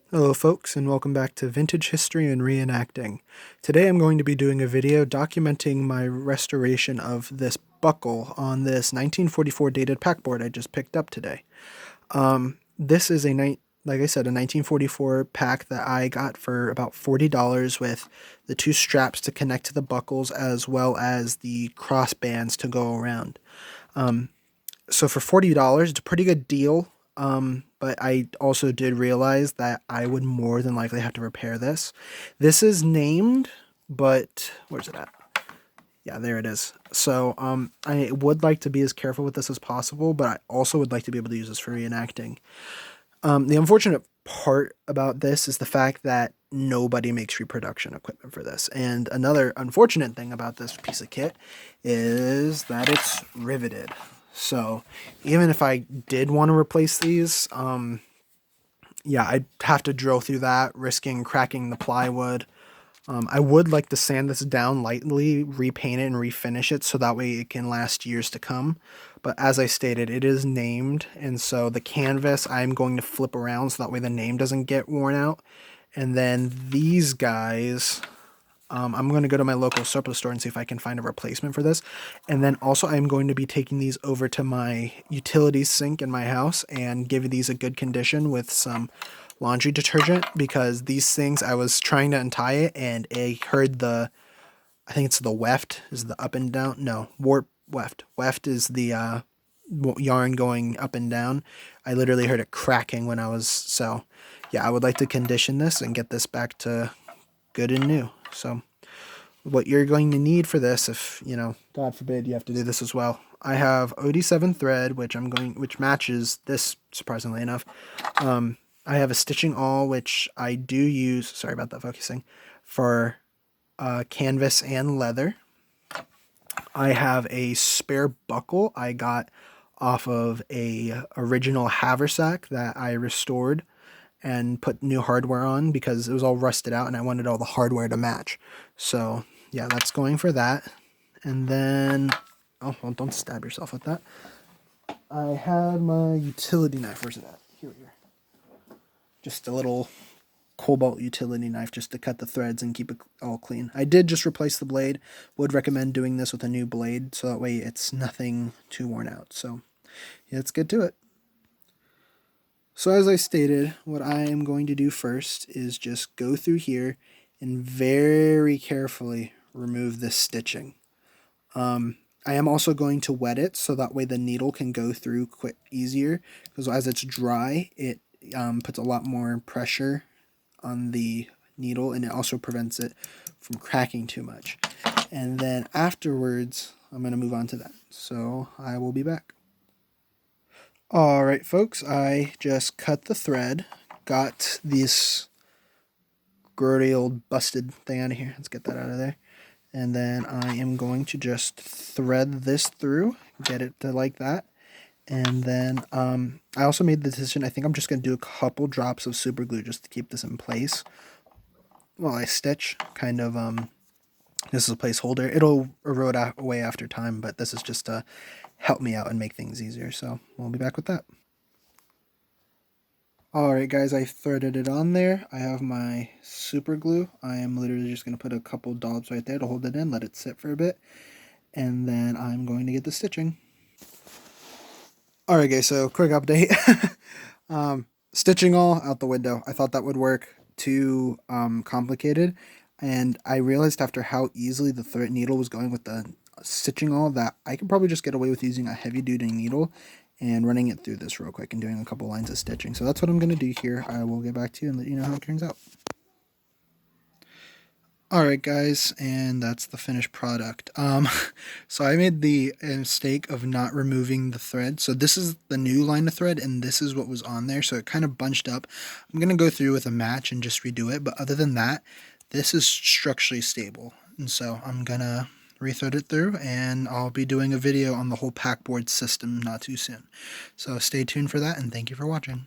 Hello folks, and welcome back to Vintage History and Reenacting. Today I'm going to be doing a video documenting my restoration of this buckle on this 1944 dated pack board I just picked up today. This is like I said, a 1944 pack that I got for about $40 with the two straps to connect to the buckles as well as the cross bands to go around. So for $40, it's a pretty good deal. But I also did realize that I would more than likely have to repair this. This is named, but where's it at? Yeah, there it is. So I would like to be as careful with this as possible, but I also would like to be able to use this for reenacting. The unfortunate part about this is the fact that nobody makes reproduction equipment for this. And another unfortunate thing about this piece of kit is that it's riveted. So even if I did want to replace these, yeah, I'd have to drill through that, risking cracking the plywood. I would like to sand this down lightly, repaint it, and refinish it so that way it can last years to come. But as I stated, it is named, and so the canvas I'm going to flip around so that way the name doesn't get worn out. And then these guys, I'm going to go to my local surplus store and see if I can find a replacement for this. And then also I'm going to be taking these over to my utility sink in my house and give these a good condition with some laundry detergent, because these things, I was trying to untie it and I heard I think it's the weft, is the up and down, no, warp weft. Weft is the yarn going up and down. I literally heard it cracking when so yeah, I would like to condition this and get this back to good and new. So what you're going to need for this, if God forbid you have to do this as well, I have OD7 thread, which matches this, surprisingly enough. I have a stitching awl, which I do use, sorry about that focusing, for canvas and leather. I have a spare buckle I got off of a original haversack that I restored and put new hardware on because it was all rusted out and I wanted all the hardware to match. So yeah, that's going for that. And then, oh, well, don't stab yourself with that. I had my utility knife. Where's it at? Here. Just a little cobalt utility knife just to cut the threads and keep it all clean. I did just replace the blade. Would recommend doing this with a new blade so that way it's nothing too worn out. So yeah, let's get to it. So as I stated, what I am going to do first is just go through here and very carefully remove this stitching. I am also going to wet it so that way the needle can go through easier, because as it's dry, it puts a lot more pressure on the needle and it also prevents it from cracking too much. And then afterwards, I'm going to move on to that. So I will be back. Alright folks, I just cut the thread, got this grody old busted thing out of here. Let's get that out of there. And then I am going to just thread this through, get it to like that. And then I also made the decision, I think I'm just going to do a couple drops of super glue just to keep this in place while I stitch. Kind of, this is a placeholder. It'll erode away after time, but this is just to help me out and make things easier. So we'll be back with that. Alright guys, I threaded it on there. I have my super glue. I am literally just going to put a couple dollops right there to hold it in, let it sit for a bit, and then I'm going to get the stitching. Alright guys, so quick update. Stitching all out the window. I thought that would work. Too complicated, and I realized after how easily the thread needle was going with the stitching all that I could probably just get away with using a heavy duty needle and running it through this real quick and doing a couple lines of stitching. So that's what I'm going to do here. I will get back to you and let you know how it turns out. Alright guys, and that's the finished product. So I made the mistake of not removing the thread. So this is the new line of thread and this is what was on there, so it kind of bunched up. I'm going to go through with a match and just redo it, but other than that, this is structurally stable. And so I'm going to rethread it through and I'll be doing a video on the whole pack board system not too soon. So stay tuned for that and thank you for watching.